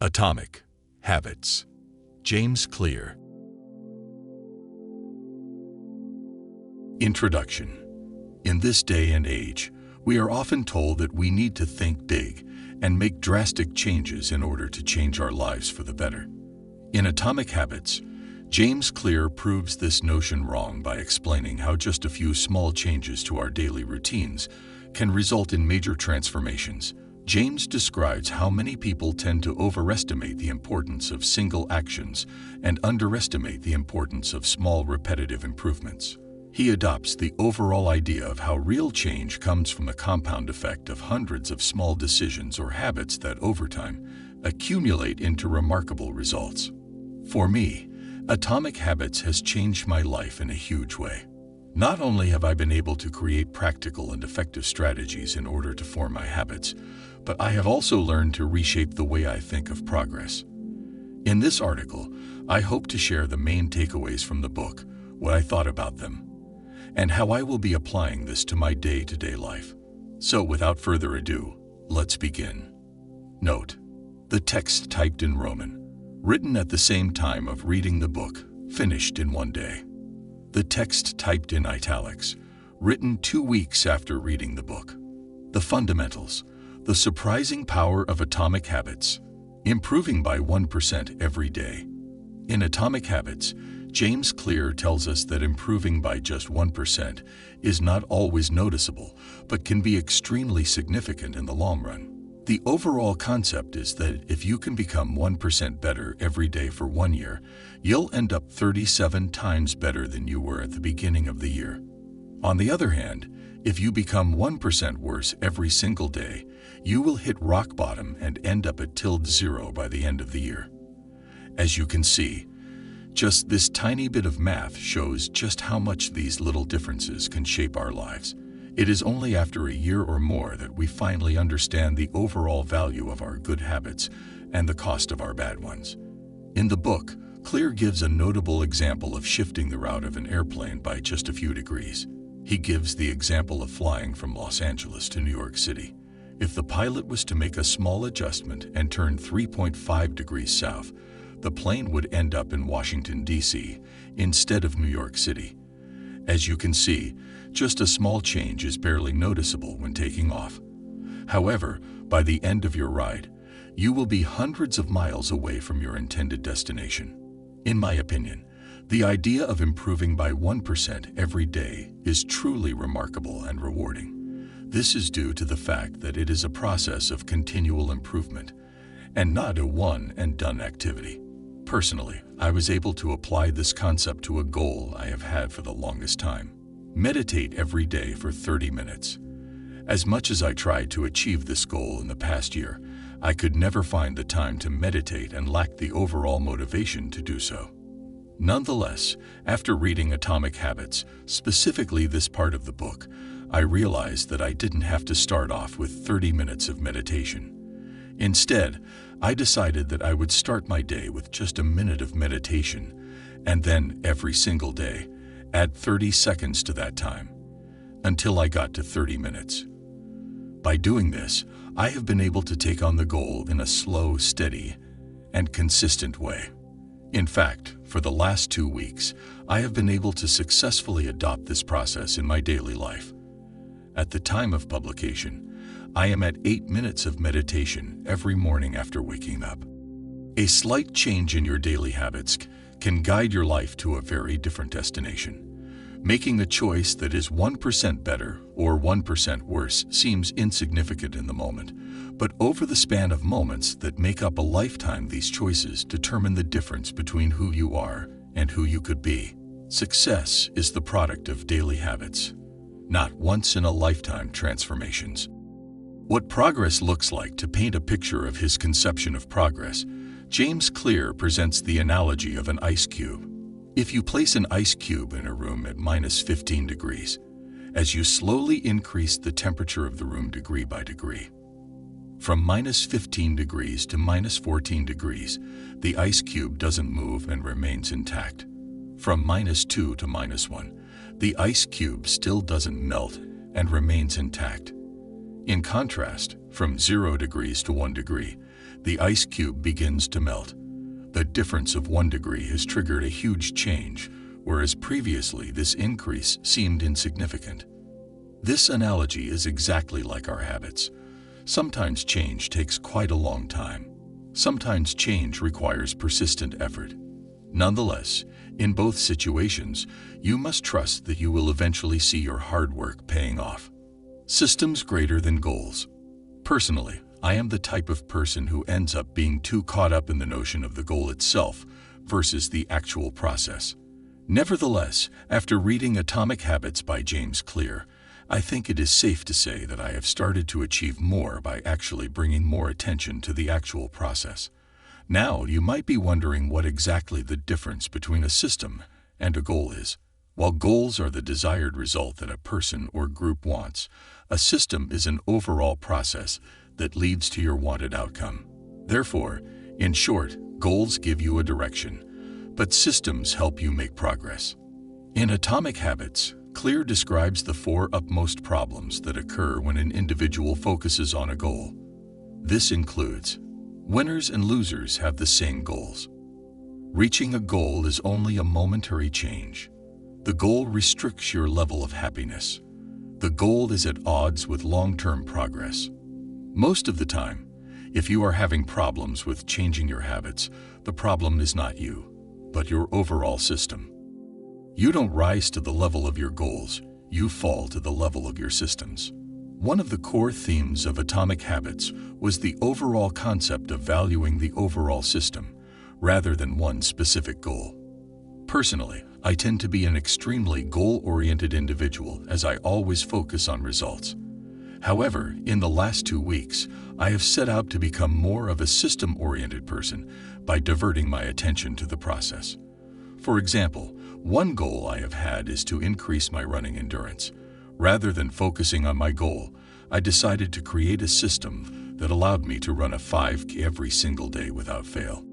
Atomic Habits. James Clear. Introduction. In this day and age, we are often told that we need to think big and make drastic changes in order to change our lives for the better. In Atomic Habits, James Clear proves this notion wrong by explaining how just a few small changes to our daily routines can result in major transformations. James describes how many people tend to overestimate the importance of single actions and underestimate the importance of small repetitive improvements. He adopts the overall idea of how real change comes from the compound effect of hundreds of small decisions or habits that over time accumulate into remarkable results. For me, Atomic Habits has changed my life in a huge way. Not only have I been able to create practical and effective strategies in order to form my habits, but I have also learned to reshape the way I think of progress. In this article, I hope to share the main takeaways from the book, what I thought about them, and how I will be applying this to my day-to-day life. So without further ado, let's begin. Note: the text typed in Roman, written at the same time of reading the book, finished in one day. The text typed in italics, written 2 weeks after reading the book. The fundamentals: the surprising power of atomic habits, improving by 1% every day. In Atomic Habits, James Clear tells us that improving by just 1% is not always noticeable, but can be extremely significant in the long run. The overall concept is that if you can become 1% better every day for 1 year, you'll end up 37 times better than you were at the beginning of the year. On the other hand, if you become 1% worse every single day, you will hit rock bottom and end up at -0 by the end of the year. As you can see, just this tiny bit of math shows just how much these little differences can shape our lives. It is only after a year or more that we finally understand the overall value of our good habits and the cost of our bad ones. In the book, Clear gives a notable example of shifting the route of an airplane by just a few degrees. He gives the example of flying from Los Angeles to New York City. If the pilot was to make a small adjustment and turn 3.5 degrees south, the plane would end up in Washington, D.C., instead of New York City. As you can see, just a small change is barely noticeable when taking off. However, by the end of your ride, you will be hundreds of miles away from your intended destination. In my opinion, the idea of improving by 1% every day is truly remarkable and rewarding. This is due to the fact that it is a process of continual improvement, and not a one-and-done activity. Personally, I was able to apply this concept to a goal I have had for the longest time. Meditate every day for 30 minutes. As much as I tried to achieve this goal in the past year, I could never find the time to meditate and lacked the overall motivation to do so. Nonetheless, after reading Atomic Habits, specifically this part of the book, I realized that I didn't have to start off with 30 minutes of meditation. Instead, I decided that I would start my day with just a minute of meditation, and then every single day, add 30 seconds to that time, until I got to 30 minutes. By doing this, I have been able to take on the goal in a slow, steady, and consistent way. In fact, for the last 2 weeks, I have been able to successfully adopt this process in my daily life. At the time of publication, I am at 8 minutes of meditation every morning after waking up. A slight change in your daily habits can guide your life to a very different destination. Making a choice that is 1% better or 1% worse seems insignificant in the moment, but over the span of moments that make up a lifetime, these choices determine the difference between who you are and who you could be. Success is the product of daily habits, not once-in-a-lifetime transformations. What progress looks like. To paint a picture of his conception of progress, James Clear presents the analogy of an ice cube. If you place an ice cube in a room at -15 degrees, as you slowly increase the temperature of the room degree by degree, from -15 degrees to -14 degrees, the ice cube doesn't move and remains intact. From -2 to -1, the ice cube still doesn't melt and remains intact. In contrast, from 0 degrees to 1 degree, The ice cube begins to melt. The difference of 1 degree has triggered a huge change, whereas previously this increase seemed insignificant. This analogy is exactly like our habits. Sometimes change takes quite a long time. Sometimes change requires persistent effort. Nonetheless, in both situations, you must trust that you will eventually see your hard work paying off. Systems greater than goals. Personally, I am the type of person who ends up being too caught up in the notion of the goal itself versus the actual process. Nevertheless, after reading Atomic Habits by James Clear, I think it is safe to say that I have started to achieve more by actually bringing more attention to the actual process. Now, you might be wondering what exactly the difference between a system and a goal is. While goals are the desired result that a person or group wants, a system is an overall process that leads to your wanted outcome. Therefore, in short, goals give you a direction, but systems help you make progress. In Atomic Habits, Clear describes the 4 upmost problems that occur when an individual focuses on a goal. This includes: winners and losers have the same goals. Reaching a goal is only a momentary change. The goal restricts your level of happiness. The goal is at odds with long-term progress. Most of the time, if you are having problems with changing your habits, the problem is not you, but your overall system. You don't rise to the level of your goals, you fall to the level of your systems. One of the core themes of Atomic Habits was the overall concept of valuing the overall system, rather than one specific goal. Personally, I tend to be an extremely goal-oriented individual as I always focus on results. However, in the last 2 weeks, I have set out to become more of a system-oriented person by diverting my attention to the process. For example, one goal I have had is to increase my running endurance. Rather than focusing on my goal, I decided to create a system that allowed me to run a 5K every single day without fail.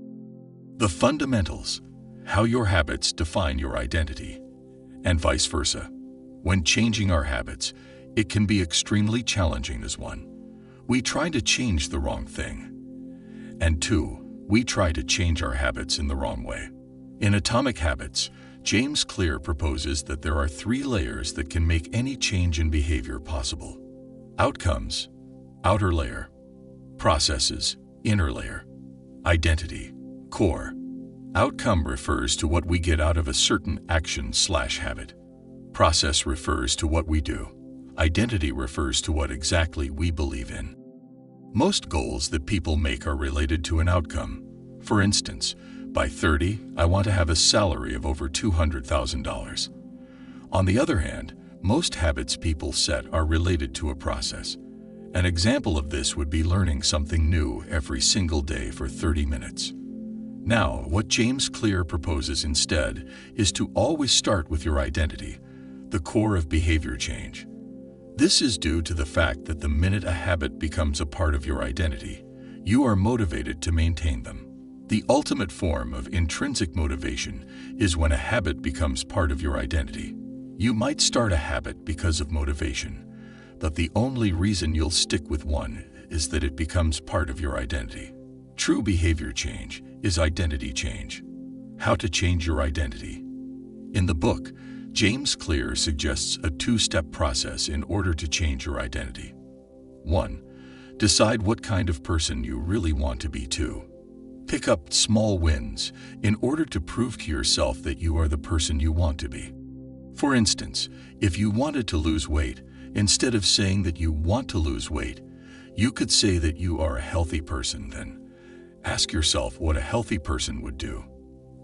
The fundamentals: how your habits define your identity, and vice versa. When changing our habits, it can be extremely challenging as 1. We try to change the wrong thing, and 2. We try to change our habits in the wrong way. In Atomic Habits, James Clear proposes that there are 3 layers that can make any change in behavior possible: outcomes, outer layer; processes, inner layer; identity, core. Outcome refers to what we get out of a certain action/habit. Process refers to what we do. Identity refers to what exactly we believe in. Most goals that people make are related to an outcome. For instance, by 30, I want to have a salary of over $200,000. On the other hand, most habits people set are related to a process. An example of this would be learning something new every single day for 30 minutes. Now, what James Clear proposes instead is to always start with your identity, the core of behavior change. This is due to the fact that the minute a habit becomes a part of your identity, you are motivated to maintain them. The ultimate form of intrinsic motivation is when a habit becomes part of your identity. You might start a habit because of motivation, but the only reason you'll stick with one is that it becomes part of your identity. True behavior change is identity change. How to change your identity. In the book, James Clear suggests a 2-step process in order to change your identity. 1. Decide what kind of person you really want to be. 2. Pick up small wins in order to prove to yourself that you are the person you want to be. For instance, if you wanted to lose weight, instead of saying that you want to lose weight, you could say that you are a healthy person. Then ask yourself what a healthy person would do.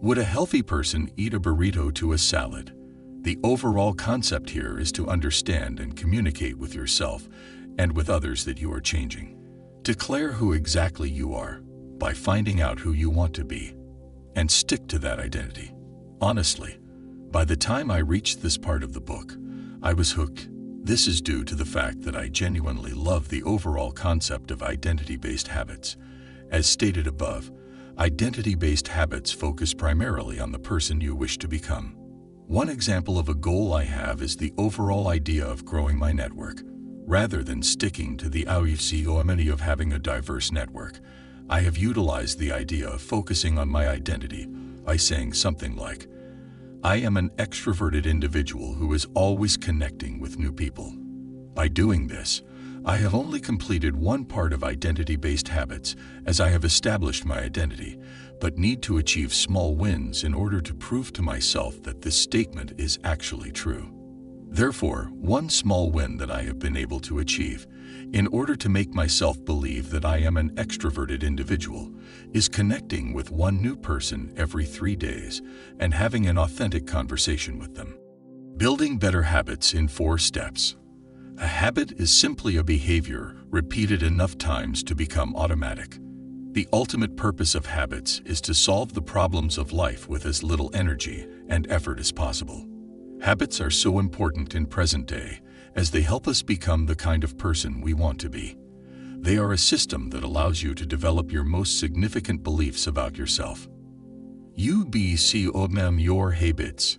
Would a healthy person eat a burrito to a salad? The overall concept here is to understand and communicate with yourself and with others that you are changing. Declare who exactly you are by finding out who you want to be, and stick to that identity. Honestly, by the time I reached this part of the book, I was hooked. This is due to the fact that I genuinely love the overall concept of identity-based habits. As stated above, identity-based habits focus primarily on the person you wish to become. One example of a goal I have is the overall idea of growing my network. Rather than sticking to the idea of having a diverse network, I have utilized the idea of focusing on my identity by saying something like, I am an extroverted individual who is always connecting with new people. By doing this, I have only completed one part of identity-based habits as I have established my identity, but need to achieve small wins in order to prove to myself that this statement is actually true. Therefore, one small win that I have been able to achieve, in order to make myself believe that I am an extroverted individual, is connecting with one new person every 3 days and having an authentic conversation with them. Building better habits in 4 steps. A habit is simply a behavior repeated enough times to become automatic. The ultimate purpose of habits is to solve the problems of life with as little energy and effort as possible. Habits are so important in present day as they help us become the kind of person we want to be. They are a system that allows you to develop your most significant beliefs about yourself. UBCOMM your habits.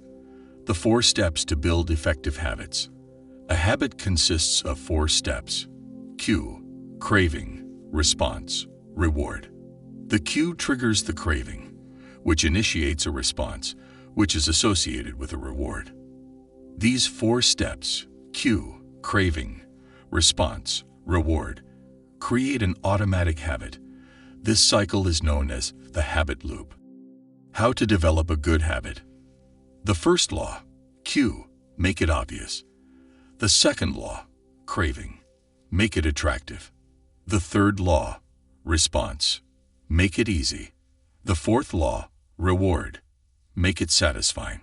The 4 steps to build effective habits. A habit consists of 4 steps. Cue, craving, response, reward. The cue triggers the craving, which initiates a response, which is associated with a reward. These 4 steps, cue, craving, response, reward, create an automatic habit. This cycle is known as the habit loop. How to develop a good habit. The first law, cue, make it obvious. The second law, craving, make it attractive. The third law, response, make it easy. The fourth law, reward, make it satisfying.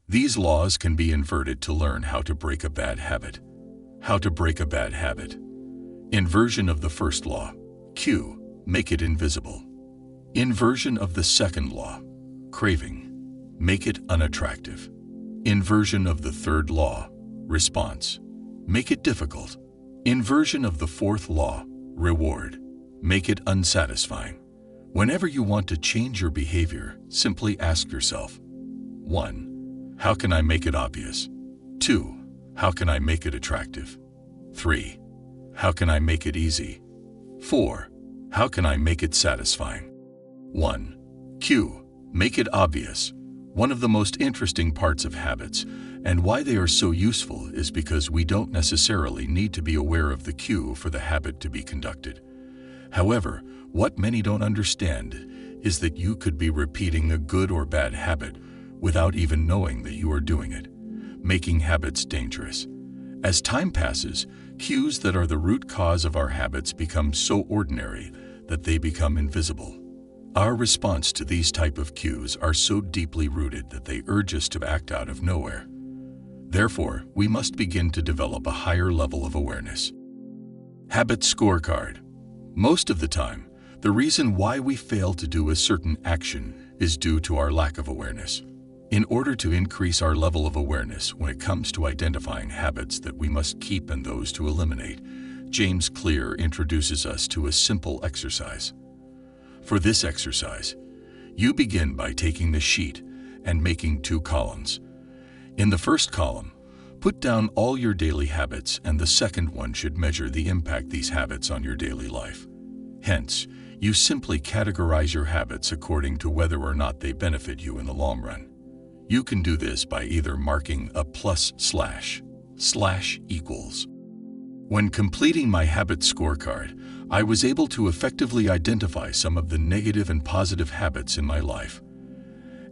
These laws can be inverted to learn how to break a bad habit. How to break a bad habit. Inversion of the first law, cue, make it invisible. Inversion of the second law, craving, make it unattractive. Inversion of the third law, response, make it difficult. Inversion of the fourth law, reward, make it unsatisfying. Whenever you want to change your behavior, simply ask yourself, 1. How can I make it obvious? 2. How can I make it attractive? 3. How can I make it easy? 4. How can I make it satisfying? 1. Cue, make it obvious. One of the most interesting parts of habits and why they are so useful is because we don't necessarily need to be aware of the cue for the habit to be conducted. However, what many don't understand is that you could be repeating a good or bad habit without even knowing that you are doing it, making habits dangerous. As time passes, cues that are the root cause of our habits become so ordinary that they become invisible. Our response to these type of cues are so deeply rooted that they urge us to act out of nowhere. Therefore, we must begin to develop a higher level of awareness. Habit scorecard. Most of the time, the reason why we fail to do a certain action is due to our lack of awareness. In order to increase our level of awareness when it comes to identifying habits that we must keep and those to eliminate, James Clear introduces us to a simple exercise. For this exercise, you begin by taking the sheet and making 2 columns. In the first column, put down all your daily habits, and the second one should measure the impact these habits on your daily life. Hence, you simply categorize your habits according to whether or not they benefit you in the long run. You can do this by either marking a +//=. When completing my habit scorecard, I was able to effectively identify some of the negative and positive habits in my life.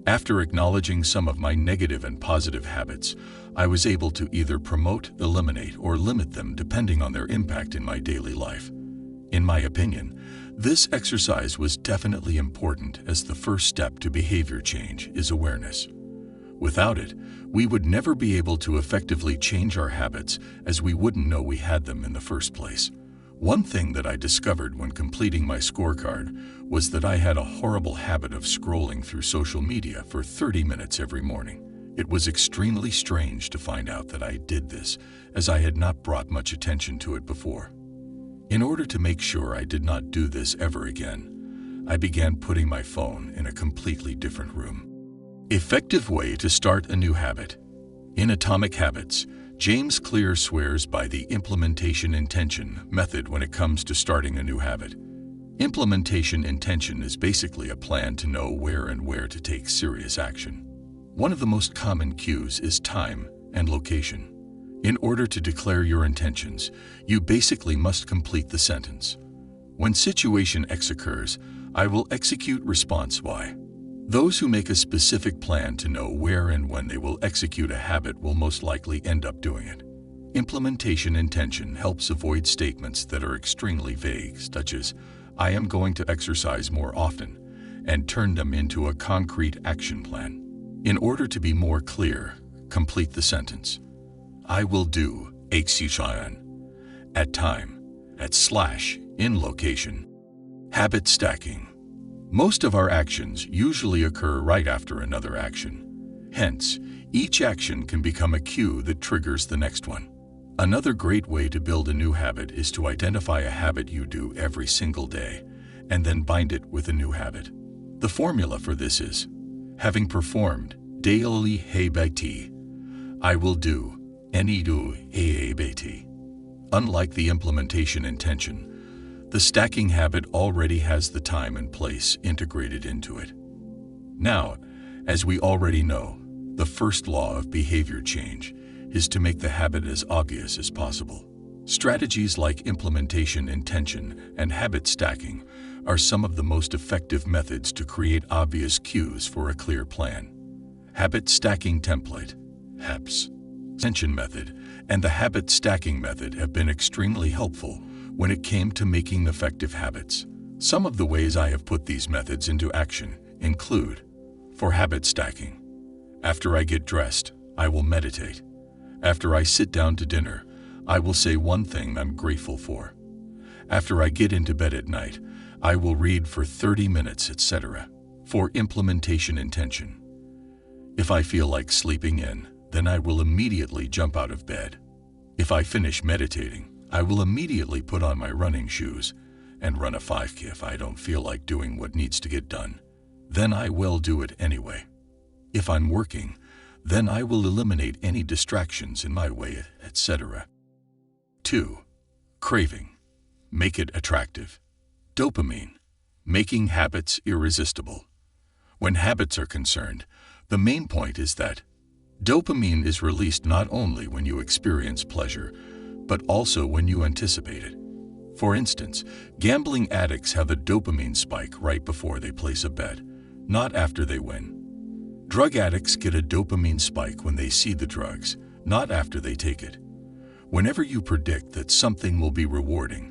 After acknowledging some of my negative and positive habits, I was able to either promote, eliminate, or limit them depending on their impact in my daily life. In my opinion, this exercise was definitely important, as the first step to behavior change is awareness. Without it, we would never be able to effectively change our habits, as we wouldn't know we had them in the first place. One thing that I discovered when completing my scorecard was that I had a horrible habit of scrolling through social media for 30 minutes every morning. It was extremely strange to find out that I did this, as I had not brought much attention to it before. In order to make sure I did not do this ever again, I began putting my phone in a completely different room. Effective way to start a new habit. In Atomic Habits, James Clear swears by the implementation intention method when it comes to starting a new habit. Implementation intention is basically a plan to know where and where to take serious action. One of the most common cues is time and location. In order to declare your intentions, you basically must complete the sentence. When situation X occurs, I will execute response Y. Those who make a specific plan to know where and when they will execute a habit will most likely end up doing it. Implementation intention helps avoid statements that are extremely vague, such as, I am going to exercise more often, and turn them into a concrete action plan. In order to be more clear, complete the sentence. I will do exercise at time, in location. Habit stacking. Most of our actions usually occur right after another action. Hence, each action can become a cue that triggers the next one. Another great way to build a new habit is to identify a habit you do every single day, and then bind it with a new habit. The formula for this is, having performed daily habit, I will do any do habit. Unlike the implementation intention, the stacking habit already has the time and place integrated into it. Now, as we already know, the first law of behavior change is to make the habit as obvious as possible. Strategies like implementation intention and habit stacking are some of the most effective methods to create obvious cues for a clear plan. Habit stacking template, HAPS, intention method, and the habit stacking method have been extremely helpful when it came to making effective habits. Some of the ways I have put these methods into action include, for habit stacking, after I get dressed, I will meditate. After I sit down to dinner, I will say one thing I'm grateful for. After I get into bed at night, I will read for 30 minutes, etc. For implementation intention. If I feel like sleeping in, then I will immediately jump out of bed. If I finish meditating, I will immediately put on my running shoes and run a 5K if I don't feel like doing what needs to get done. Then I will do it anyway. If I'm working, then I will eliminate any distractions in my way, etc. 2. Craving. Make it attractive. Dopamine. Making habits irresistible. When habits are concerned, the main point is that dopamine is released not only when you experience pleasure, but also when you anticipate it. For instance, gambling addicts have a dopamine spike right before they place a bet, not after they win. Drug addicts get a dopamine spike when they see the drugs, not after they take it. Whenever you predict that something will be rewarding,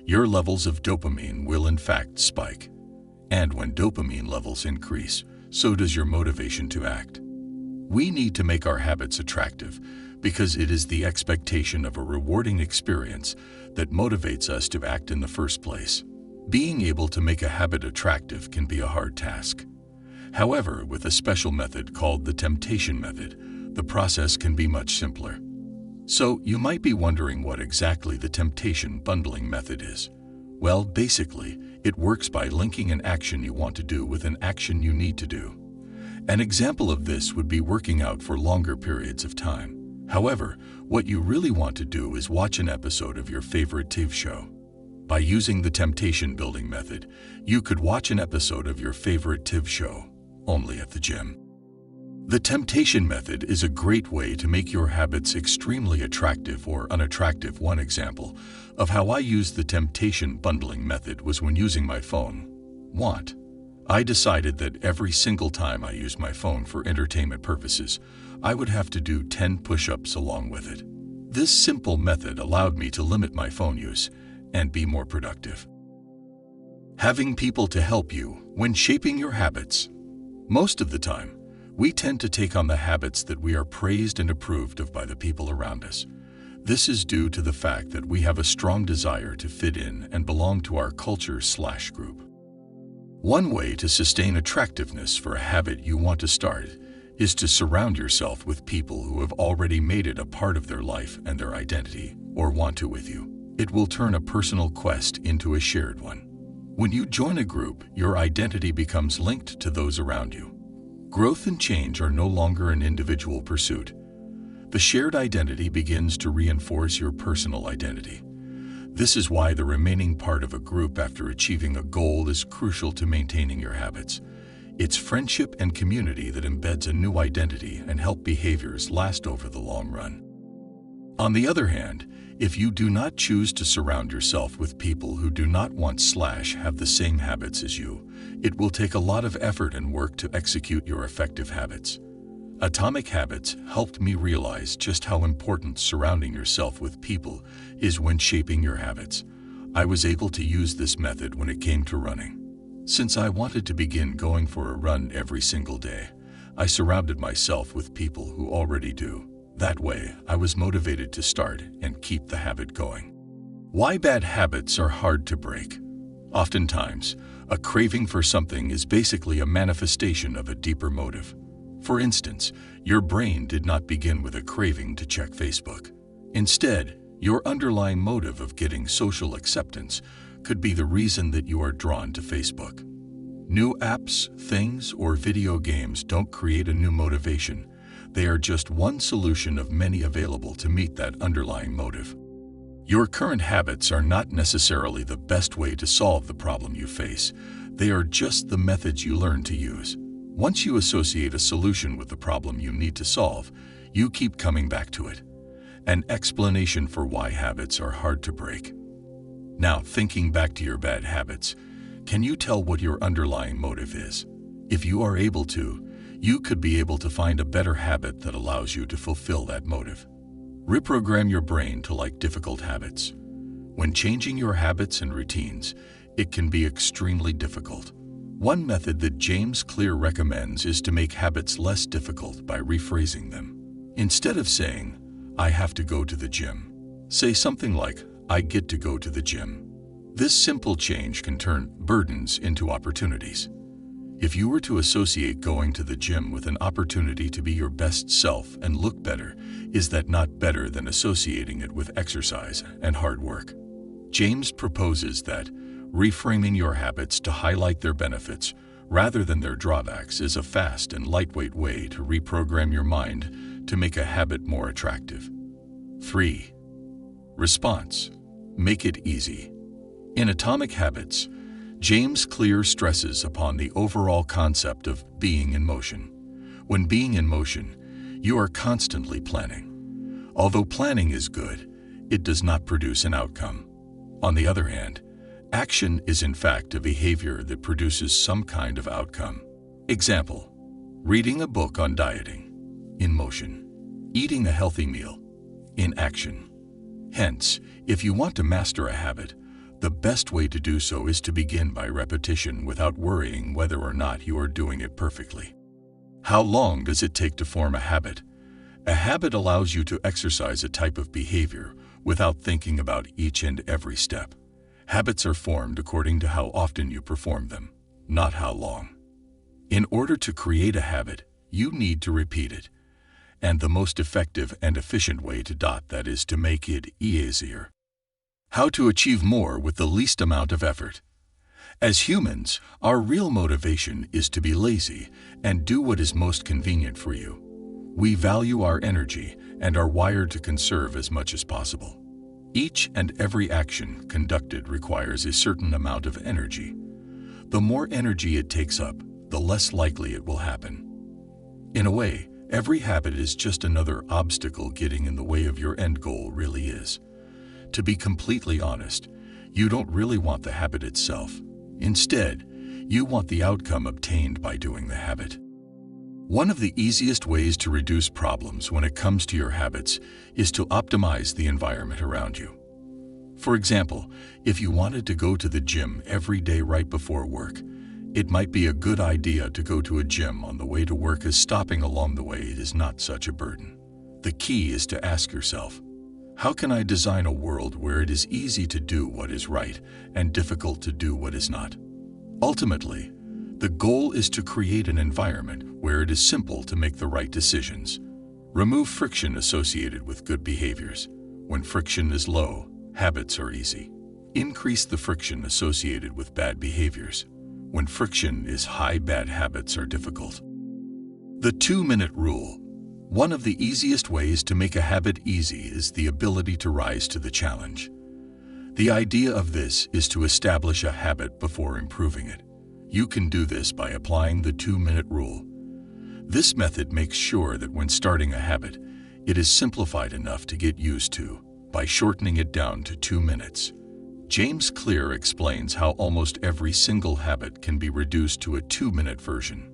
your levels of dopamine will in fact spike. And when dopamine levels increase, so does your motivation to act. We need to make our habits attractive because it is the expectation of a rewarding experience that motivates us to act in the first place. Being able to make a habit attractive can be a hard task. However, with a special method called the temptation method, the process can be much simpler. So, you might be wondering what exactly the temptation bundling method is. Well, basically, it works by linking an action you want to do with an action you need to do. An example of this would be working out for longer periods of time. However, what you really want to do is watch an episode of your favorite TV show. By using the temptation building method, you could watch an episode of your favorite TV show, only at the gym. The temptation method is a great way to make your habits extremely attractive or unattractive. One example of how I used the temptation bundling method was when using my phone. I decided that every single time I used my phone for entertainment purposes, I would have to do 10 push-ups along with it. This simple method allowed me to limit my phone use and be more productive. Having people to help you when shaping your habits. Most of the time, we tend to take on the habits that we are praised and approved of by the people around us. This is due to the fact that we have a strong desire to fit in and belong to our culture/group. One way to sustain attractiveness for a habit you want to start is to surround yourself with people who have already made it a part of their life and their identity, or want to with you. It will turn a personal quest into a shared one. When you join a group, your identity becomes linked to those around you. Growth and change are no longer an individual pursuit. The shared identity begins to reinforce your personal identity. This is why the remaining part of a group after achieving a goal is crucial to maintaining your habits. It's friendship and community that embeds a new identity and help behaviors last over the long run. On the other hand, if you do not choose to surround yourself with people who do not want/have the same habits as you, it will take a lot of effort and work to execute your effective habits. Atomic Habits helped me realize just how important surrounding yourself with people is when shaping your habits. I was able to use this method when it came to running. Since I wanted to begin going for a run every single day, I surrounded myself with people who already do. That way, I was motivated to start and keep the habit going. Why bad habits are hard to break. Oftentimes, a craving for something is basically a manifestation of a deeper motive. For instance, your brain did not begin with a craving to check Facebook. Instead, your underlying motive of getting social acceptance could be the reason that you are drawn to Facebook. New apps, things, or video games don't create a new motivation. They are just one solution of many available to meet that underlying motive. Your current habits are not necessarily the best way to solve the problem you face. They are just the methods you learn to use. Once you associate a solution with the problem you need to solve, you keep coming back to it. An explanation for why habits are hard to break. Now, thinking back to your bad habits, can you tell what your underlying motive is? If you are able to, you could be able to find a better habit that allows you to fulfill that motive. Reprogram your brain to like difficult habits. When changing your habits and routines, it can be extremely difficult. One method that James Clear recommends is to make habits less difficult by rephrasing them. Instead of saying, "I have to go to the gym," say something like, "I get to go to the gym." This simple change can turn burdens into opportunities. If you were to associate going to the gym with an opportunity to be your best self and look better, is that not better than associating it with exercise and hard work? James proposes that reframing your habits to highlight their benefits rather than their drawbacks is a fast and lightweight way to reprogram your mind to make a habit more attractive. 3. Response. Make it easy. In Atomic Habits, James Clear stresses upon the overall concept of being in motion. When being in motion, you are constantly planning. Although planning is good, it does not produce an outcome. On the other hand, action is in fact a behavior that produces some kind of outcome. Example: reading a book on dieting, in motion. Eating a healthy meal, in action. Hence, if you want to master a habit, the best way to do so is to begin by repetition without worrying whether or not you are doing it perfectly. How long does it take to form a habit? A habit allows you to exercise a type of behavior without thinking about each and every step. Habits are formed according to how often you perform them, not how long. In order to create a habit, you need to repeat it. And the most effective and efficient way to that is to make it easier. How to achieve more with the least amount of effort. As humans, our real motivation is to be lazy and do what is most convenient for you. We value our energy and are wired to conserve as much as possible. Each and every action conducted requires a certain amount of energy. The more energy it takes up, the less likely it will happen. In a way, every habit is just another obstacle getting in the way of your end goal really is. To be completely honest, you don't really want the habit itself. Instead, you want the outcome obtained by doing the habit. One of the easiest ways to reduce problems when it comes to your habits is to optimize the environment around you. For example, if you wanted to go to the gym every day right before work, it might be a good idea to go to a gym on the way to work, as stopping along the way is not such a burden. The key is to ask yourself, how can I design a world where it is easy to do what is right and difficult to do what is not? Ultimately, the goal is to create an environment where it is simple to make the right decisions. Remove friction associated with good behaviors. When friction is low, habits are easy. Increase the friction associated with bad behaviors. When friction is high, bad habits are difficult. The 2-minute rule. One of the easiest ways to make a habit easy is the ability to rise to the challenge. The idea of this is to establish a habit before improving it. You can do this by applying the 2-minute rule. This method makes sure that when starting a habit, it is simplified enough to get used to by shortening it down to 2 minutes. James Clear explains how almost every single habit can be reduced to a 2-minute version.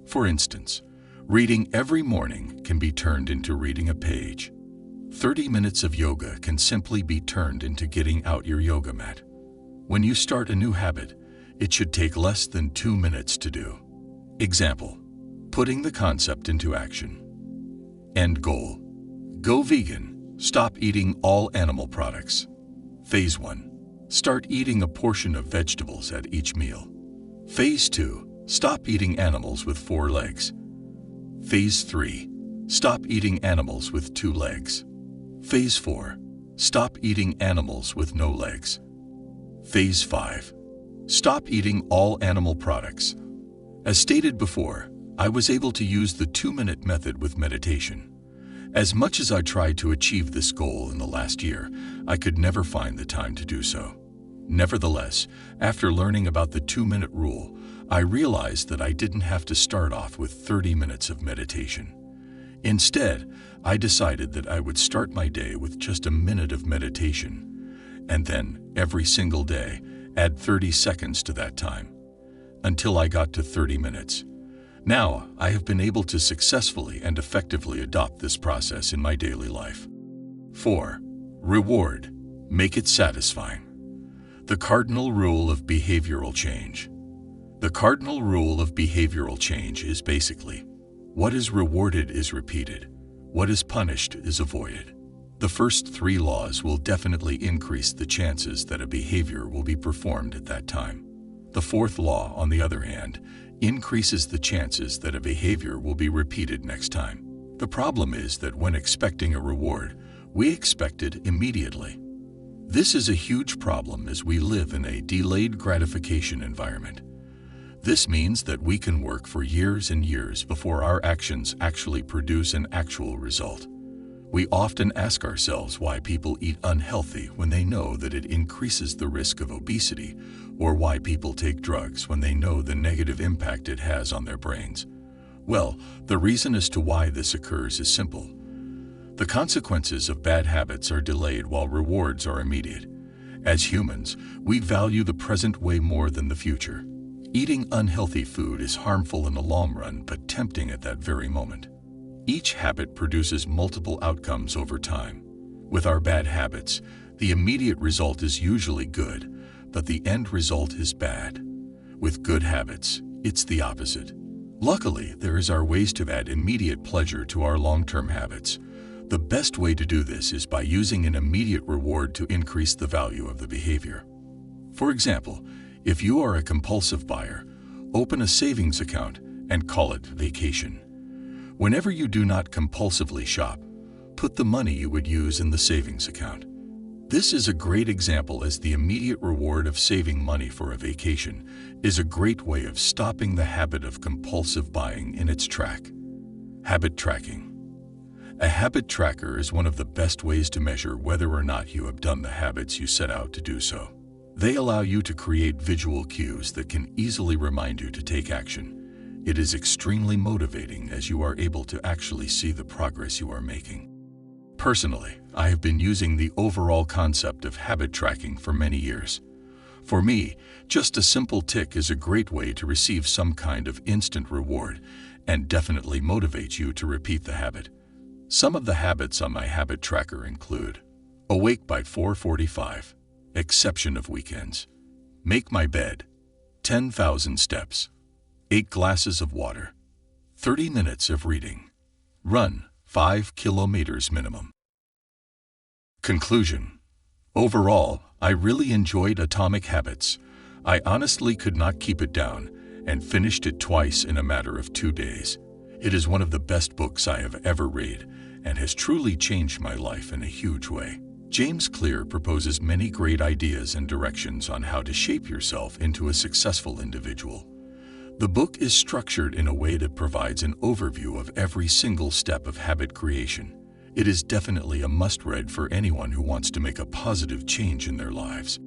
For instance, reading every morning can be turned into reading a page. 30 minutes of yoga can simply be turned into getting out your yoga mat. When you start a new habit, it should take less than 2 minutes to do. Example: putting the concept into action. End goal: go vegan. Stop eating all animal products. Phase 1. Start eating a portion of vegetables at each meal. Phase 2. Stop eating animals with 4 legs. Phase 3. Stop eating animals with 2 legs. Phase 4. Stop eating animals with no legs. Phase 5. Stop eating all animal products. As stated before, I was able to use the 2-minute method with meditation. As much as I tried to achieve this goal in the last year, I could never find the time to do so. Nevertheless, after learning about the 2-minute rule, I realized that I didn't have to start off with 30 minutes of meditation. Instead, I decided that I would start my day with just a minute of meditation, and then, every single day, add 30 seconds to that time, until I got to 30 minutes. Now, I have been able to successfully and effectively adopt this process in my daily life. 4. Reward. Make it satisfying. The cardinal rule of behavioral change. The cardinal rule of behavioral change is basically, what is rewarded is repeated, what is punished is avoided. The first 3 laws will definitely increase the chances that a behavior will be performed at that time. The 4th law, on the other hand, increases the chances that a behavior will be repeated next time. The problem is that when expecting a reward, we expect it immediately. This is a huge problem as we live in a delayed gratification environment. This means that we can work for years and years before our actions actually produce an actual result. We often ask ourselves why people eat unhealthy when they know that it increases the risk of obesity, or why people take drugs when they know the negative impact it has on their brains. Well, the reason as to why this occurs is simple. The consequences of bad habits are delayed while rewards are immediate. As humans, we value the present way more than the future. Eating unhealthy food is harmful in the long run but tempting at that very moment. Each habit produces multiple outcomes over time. With our bad habits, the immediate result is usually good, but the end result is bad. With good habits, it's the opposite. Luckily, there are ways to add immediate pleasure to our long-term habits. The best way to do this is by using an immediate reward to increase the value of the behavior. For example, if you are a compulsive buyer, open a savings account and call it vacation. Whenever you do not compulsively shop, put the money you would use in the savings account. This is a great example, as the immediate reward of saving money for a vacation is a great way of stopping the habit of compulsive buying in its track. Habit tracking. A habit tracker is one of the best ways to measure whether or not you have done the habits you set out to do so. They allow you to create visual cues that can easily remind you to take action. It is extremely motivating as you are able to actually see the progress you are making. Personally, I have been using the overall concept of habit tracking for many years. For me, just a simple tick is a great way to receive some kind of instant reward and definitely motivates you to repeat the habit. Some of the habits on my habit tracker include: awake by 4:45, exception of weekends; make my bed; 10,000 steps; 8 glasses of water; 30 minutes of reading; run 5 kilometers minimum. Conclusion. Overall, I really enjoyed Atomic Habits. I honestly could not keep it down and finished it twice in a matter of 2 days. It is one of the best books I have ever read and has truly changed my life in a huge way. James Clear proposes many great ideas and directions on how to shape yourself into a successful individual. The book is structured in a way that provides an overview of every single step of habit creation. It is definitely a must-read for anyone who wants to make a positive change in their lives.